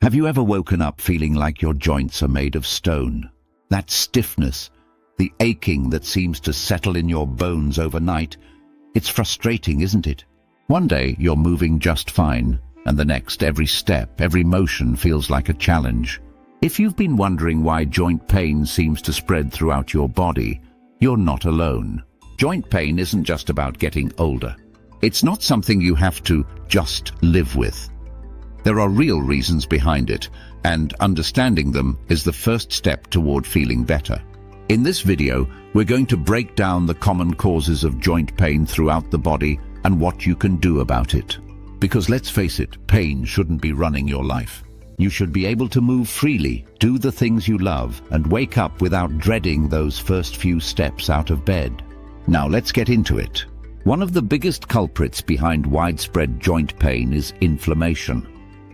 Have you ever woken up feeling like your joints are made of stone? That stiffness, the aching that seems to settle in your bones overnight, it's frustrating, isn't it? One day you're moving just fine, and the next, every step, every motion feels like a challenge. If you've been wondering why joint pain seems to spread throughout your body, you're not alone. Joint pain isn't just about getting older. It's not something you have to just live with. There are real reasons behind it, and understanding them is the first step toward feeling better. In this video, we're going to break down the common causes of joint pain throughout the body and what you can do about it. Because let's face it, pain shouldn't be running your life. You should be able to move freely, do the things you love, and wake up without dreading those first few steps out of bed. Now let's get into it. One of the biggest culprits behind widespread joint pain is inflammation.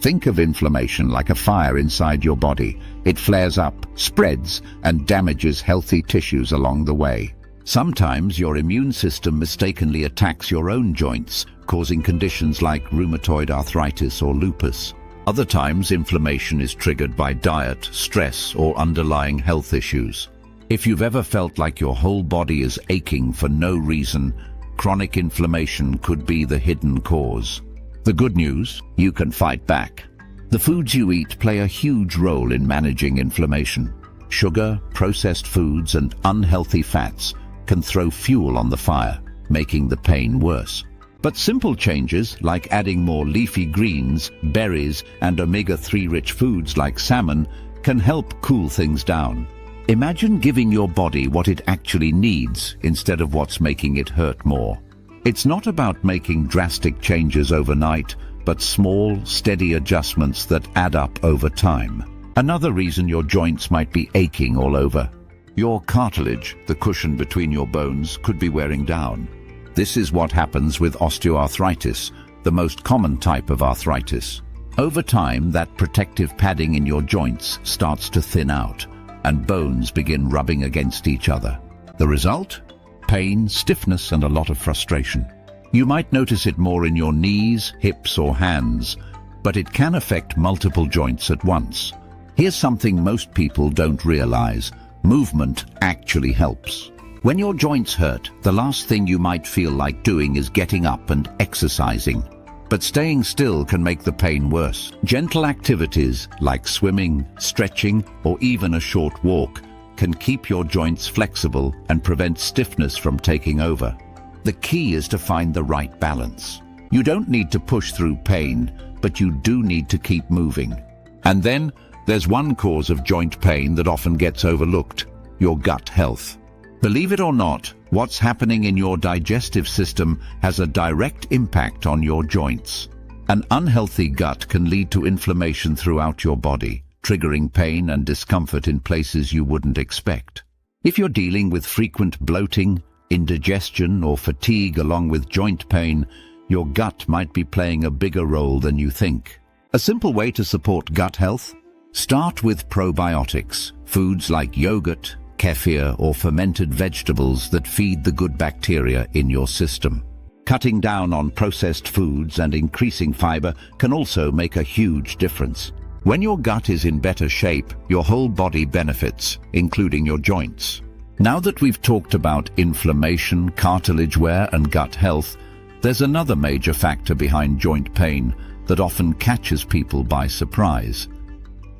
Think of inflammation like a fire inside your body. It flares up, spreads, and damages healthy tissues along the way. Sometimes your immune system mistakenly attacks your own joints, causing conditions like rheumatoid arthritis or lupus. Other times, inflammation is triggered by diet, stress, or underlying health issues. If you've ever felt like your whole body is aching for no reason, chronic inflammation could be the hidden cause. The good news, you can fight back. The foods you eat play a huge role in managing inflammation. Sugar, processed foods, and unhealthy fats can throw fuel on the fire, making the pain worse. But simple changes, like adding more leafy greens, berries, and omega-3 rich foods like salmon, can help cool things down. Imagine giving your body what it actually needs instead of what's making it hurt more. It's not about making drastic changes overnight, but small, steady adjustments that add up over time. Another reason your joints might be aching all over. Your cartilage, the cushion between your bones, could be wearing down. This is what happens with osteoarthritis, the most common type of arthritis. Over time, that protective padding in your joints starts to thin out, and bones begin rubbing against each other. The result? Pain, stiffness, and a lot of frustration. You might notice it more in your knees, hips, or hands, but it can affect multiple joints at once. Here's something most people don't realize. Movement actually helps. When your joints hurt, the last thing you might feel like doing is getting up and exercising. But staying still can make the pain worse. Gentle activities like swimming, stretching, or even a short walk can keep your joints flexible and prevent stiffness from taking over. The key is to find the right balance. You don't need to push through pain, but you do need to keep moving. And then, there's one cause of joint pain that often gets overlooked: your gut health. Believe it or not, what's happening in your digestive system has a direct impact on your joints. An unhealthy gut can lead to inflammation throughout your body, triggering pain and discomfort in places you wouldn't expect. If you're dealing with frequent bloating, indigestion, or fatigue along with joint pain, your gut might be playing a bigger role than you think. A simple way to support gut health? Start with probiotics, foods like yogurt, kefir, or fermented vegetables that feed the good bacteria in your system. Cutting down on processed foods and increasing fiber can also make a huge difference. When your gut is in better shape, your whole body benefits, including your joints. Now that we've talked about inflammation, cartilage wear, and gut health, there's another major factor behind joint pain that often catches people by surprise: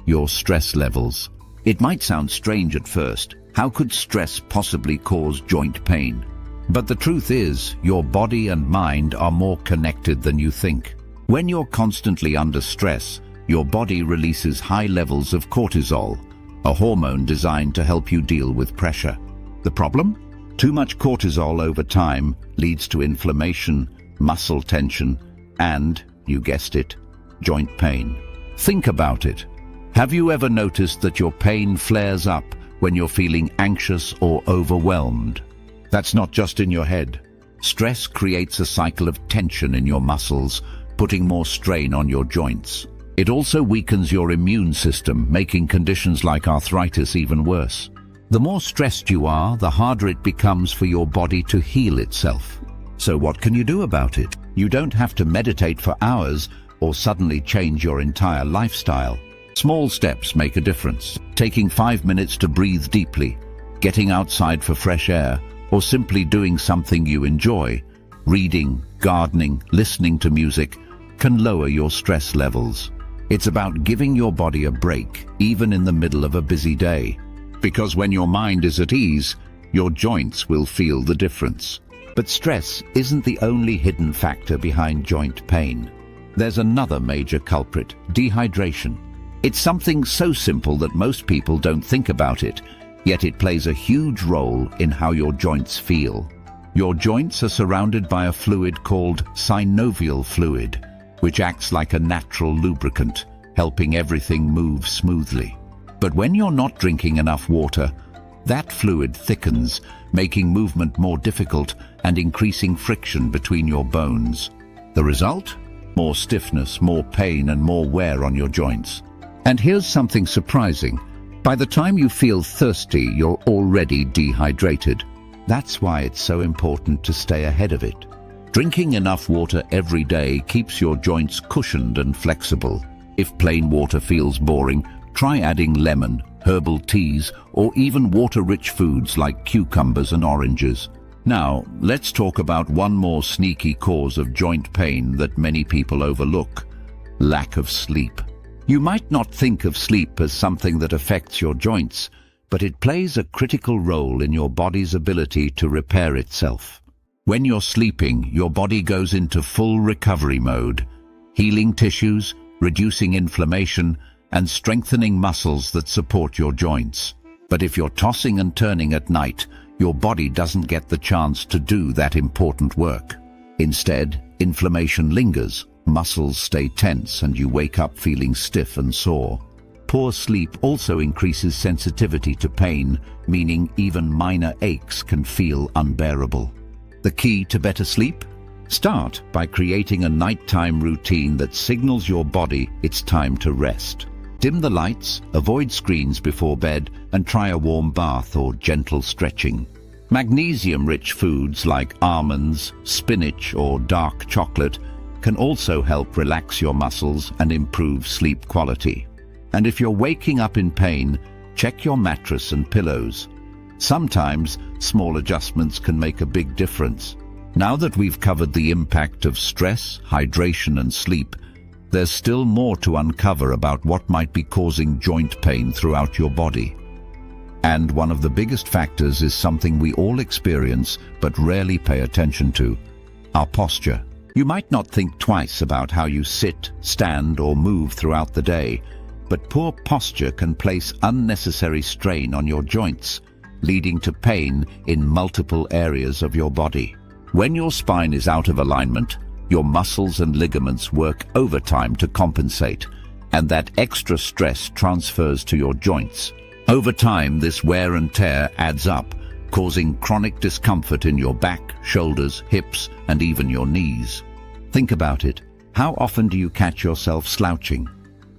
your stress levels. It might sound strange at first. How could stress possibly cause joint pain? But the truth is, your body and mind are more connected than you think. When you're constantly under stress, your body releases high levels of cortisol, a hormone designed to help you deal with pressure. The problem? Too much cortisol over time leads to inflammation, muscle tension, and, you guessed it, joint pain. Think about it. Have you ever noticed that your pain flares up when you're feeling anxious or overwhelmed? That's not just in your head. Stress creates a cycle of tension in your muscles, putting more strain on your joints. It also weakens your immune system, making conditions like arthritis even worse. The more stressed you are, the harder it becomes for your body to heal itself. So what can you do about it? You don't have to meditate for hours or suddenly change your entire lifestyle. Small steps make a difference. Taking 5 minutes to breathe deeply, getting outside for fresh air, or simply doing something you enjoy, reading, gardening, listening to music, can lower your stress levels. It's about giving your body a break, even in the middle of a busy day. Because when your mind is at ease, your joints will feel the difference. But stress isn't the only hidden factor behind joint pain. There's another major culprit: dehydration. It's something so simple that most people don't think about it, yet it plays a huge role in how your joints feel. Your joints are surrounded by a fluid called synovial fluid, which acts like a natural lubricant, helping everything move smoothly. But when you're not drinking enough water, that fluid thickens, making movement more difficult and increasing friction between your bones. The result? More stiffness, more pain, and more wear on your joints. And here's something surprising. By the time you feel thirsty, you're already dehydrated. That's why it's so important to stay ahead of it. Drinking enough water every day keeps your joints cushioned and flexible. If plain water feels boring, try adding lemon, herbal teas, or even water-rich foods like cucumbers and oranges. Now, let's talk about one more sneaky cause of joint pain that many people overlook: lack of sleep. You might not think of sleep as something that affects your joints, but it plays a critical role in your body's ability to repair itself. When you're sleeping, your body goes into full recovery mode, healing tissues, reducing inflammation, and strengthening muscles that support your joints. But if you're tossing and turning at night, your body doesn't get the chance to do that important work. Instead, inflammation lingers, muscles stay tense, and you wake up feeling stiff and sore. Poor sleep also increases sensitivity to pain, meaning even minor aches can feel unbearable. The key to better sleep? Start by creating a nighttime routine that signals your body it's time to rest. Dim the lights, avoid screens before bed, and try a warm bath or gentle stretching. Magnesium-rich foods like almonds, spinach, or dark chocolate can also help relax your muscles and improve sleep quality. And if you're waking up in pain, check your mattress and pillows. Sometimes small adjustments can make a big difference. Now that we've covered the impact of stress, hydration, and sleep, there's still more to uncover about what might be causing joint pain throughout your body. And one of the biggest factors is something we all experience but rarely pay attention to: our posture. You might not think twice about how you sit, stand, or move throughout the day, but poor posture can place unnecessary strain on your joints, leading to pain in multiple areas of your body. When your spine is out of alignment, your muscles and ligaments work overtime to compensate, and that extra stress transfers to your joints. Over time, this wear and tear adds up, causing chronic discomfort in your back, shoulders, hips, and even your knees. Think about it. How often do you catch yourself slouching?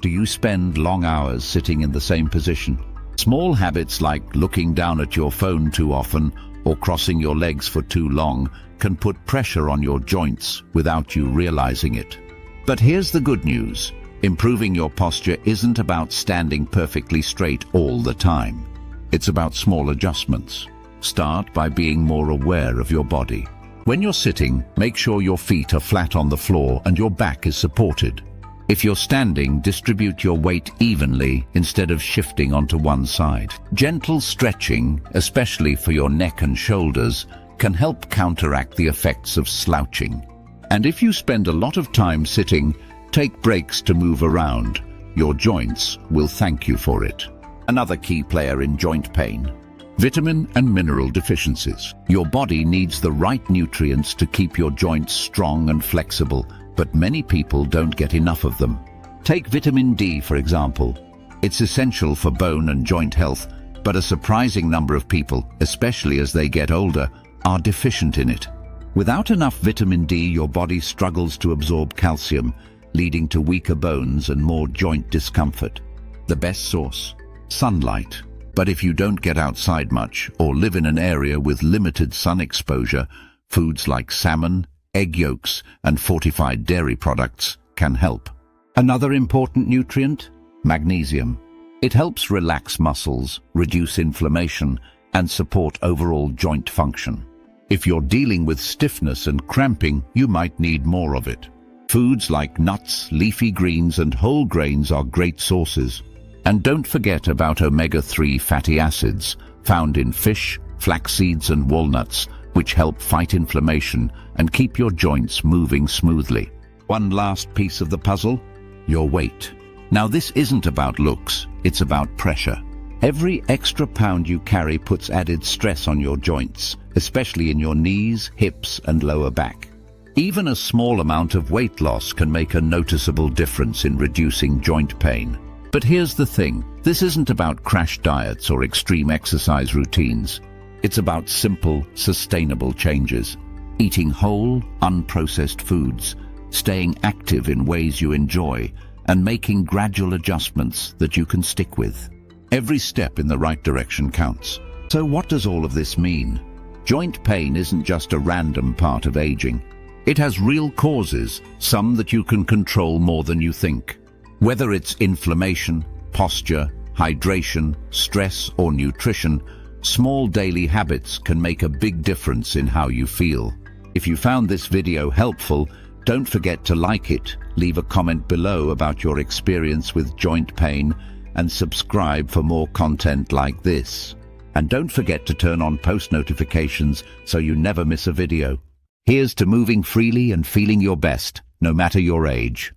Do you spend long hours sitting in the same position? Small habits like looking down at your phone too often or crossing your legs for too long can put pressure on your joints without you realizing it. But here's the good news. Improving your posture isn't about standing perfectly straight all the time. It's about small adjustments. Start by being more aware of your body. When you're sitting, make sure your feet are flat on the floor and your back is supported. If you're standing, distribute your weight evenly instead of shifting onto one side. Gentle stretching, especially for your neck and shoulders, can help counteract the effects of slouching. And if you spend a lot of time sitting, take breaks to move around. Your joints will thank you for it. Another key player in joint pain: vitamin and mineral deficiencies. Your body needs the right nutrients to keep your joints strong and flexible, but many people don't get enough of them. Take vitamin D, for example. It's essential for bone and joint health, but a surprising number of people, especially as they get older, are deficient in it. Without enough vitamin D, your body struggles to absorb calcium, leading to weaker bones and more joint discomfort. The best source: sunlight. But if you don't get outside much or live in an area with limited sun exposure, foods like salmon, egg yolks, and fortified dairy products can help. Another important nutrient: Magnesium. It helps relax muscles, reduce inflammation, and support overall joint function. If you're dealing with stiffness and cramping, you might need more of it. Foods like nuts, leafy greens, and whole grains are great sources. And don't forget about omega-3 fatty acids, found in fish, flax seeds, and walnuts, which help fight inflammation and keep your joints moving smoothly. One last piece of the puzzle: your weight. Now, this isn't about looks, it's about pressure. Every extra pound you carry puts added stress on your joints, especially in your knees, hips, and lower back. Even a small amount of weight loss can make a noticeable difference in reducing joint pain. But here's the thing, this isn't about crash diets or extreme exercise routines. It's about simple, sustainable changes. Eating whole, unprocessed foods, staying active in ways you enjoy, and making gradual adjustments that you can stick with. Every step in the right direction counts. So what does all of this mean? Joint pain isn't just a random part of aging. It has real causes, some that you can control more than you think. Whether it's inflammation, posture, hydration, stress, or nutrition, small daily habits can make a big difference in how you feel. If you found this video helpful, don't forget to like it, leave a comment below about your experience with joint pain, and subscribe for more content like this. And don't forget to turn on post notifications so you never miss a video. Here's to moving freely and feeling your best, no matter your age.